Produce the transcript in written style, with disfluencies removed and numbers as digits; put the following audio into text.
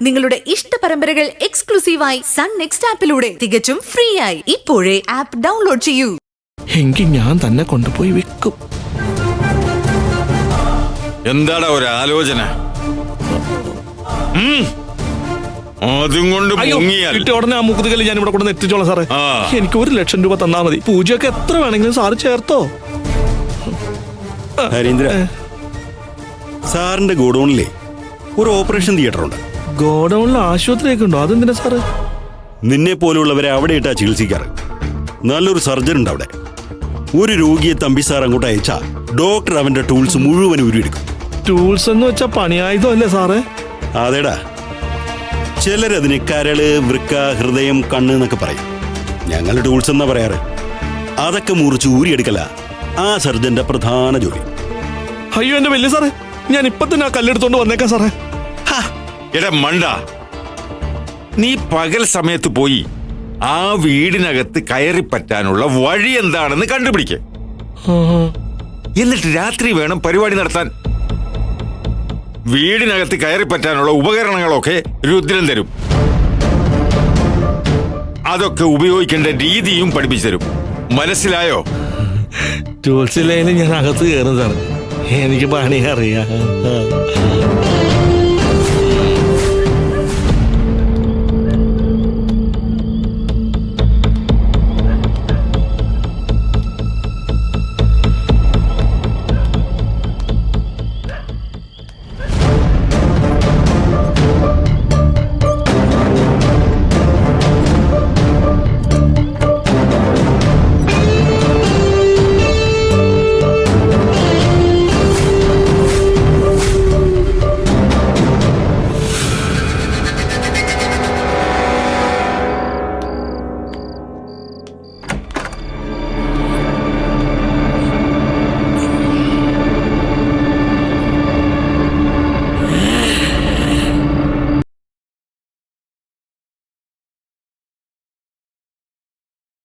നിങ്ങളുടെ ഇഷ്ട പരമ്പരകൾ എക്സ്ക്ലൂസീവായി സൺ നെക്സ്റ്റ് ആപ്പിലൂടെ തികച്ചും ഫ്രീ ആയി ഇപ്പോഴേ ആപ്പ് ഡൗൺലോഡ് ചെയ്യൂ. എങ്കിൽ ഞാൻ തന്നെ കൊണ്ടുപോയി വെക്കും. എന്താടാ ഒരു ആലോചന? അതും കൊണ്ട് ഉടനെ ആ മുക്കുതികളി ഞാൻ ഇവിടെ കൊണ്ട് എത്തിച്ചോളാം സാറേ. എനിക്ക് 1 ലക്ഷം രൂപ തന്നാ മതി. പൂജയൊക്കെ എത്ര വേണമെങ്കിലും സാറ് ചേർത്തോ. ഹരീന്ദ്ര, സാറിന്റെ ഗോഡൌണിലെ ഒരു ഓപ്പറേഷൻ തിയേറ്റർ ഉണ്ട്. ഗോഡൌണിൽ ആശുപത്രിയൊക്കെ ഉണ്ടോ? അതെന്തിനാ സാറ്? നിന്നെ പോലുള്ളവരെ അവിടെ ഇട്ടാ ചികിത്സിക്കാറ്. നല്ലൊരു സർജൻ ഉണ്ട് അവിടെ. ഒരു രോഗിയെ തമ്പി സാർ അങ്ങോട്ട് അയച്ചാ ഡോക്ടർ അവന്റെ ടൂൾസ് മുഴുവൻ ഉരുവെടുക്കും. ടൂൾസ് എന്ന് വെച്ചാ പണിയായുധം അല്ലേ സാറേ? അതേടാ, ചിലരതിന് കരള്, വൃക്ക, ഹൃദയം, കണ്ണ് എന്നൊക്കെ പറയും. ഞങ്ങൾ ടൂൾസ് എന്നാ പറയാറ്. അതൊക്കെ മുറിച്ച് ഊരിയെടുക്കല ആ സർജന്റെ പ്രധാന ജോലി. അയ്യോ എന്റെ വലിയ സാറേ, ഞാൻ ഇപ്പൊ തന്നെ ആ കല്ലെടുത്തോണ്ട് വന്നേക്കാം സാറേ. എടാ മണ്ട, നീ പകൽ സമയത്ത് പോയി ആ വീടിനകത്ത് കയറി പറ്റാനുള്ള വഴി എന്താണെന്ന് കണ്ടുപിടിക്ക്. എന്നിട്ട് രാത്രി വേണം പരിപാടി നടത്താൻ. വീടിനകത്ത് കയറി പറ്റാനുള്ള ഉപകരണങ്ങളൊക്കെ രുദ്രൻ തരും. അതൊക്കെ ഉപയോഗിക്കേണ്ട രീതിയും പഠിപ്പിച്ചു തരും. മനസ്സിലായോ? ടൂൾസ് ഇല്ലെങ്കിൽ ഞാൻ അകത്ത് കയറുന്നതാണ്. എനിക്ക് പണി അറിയാം.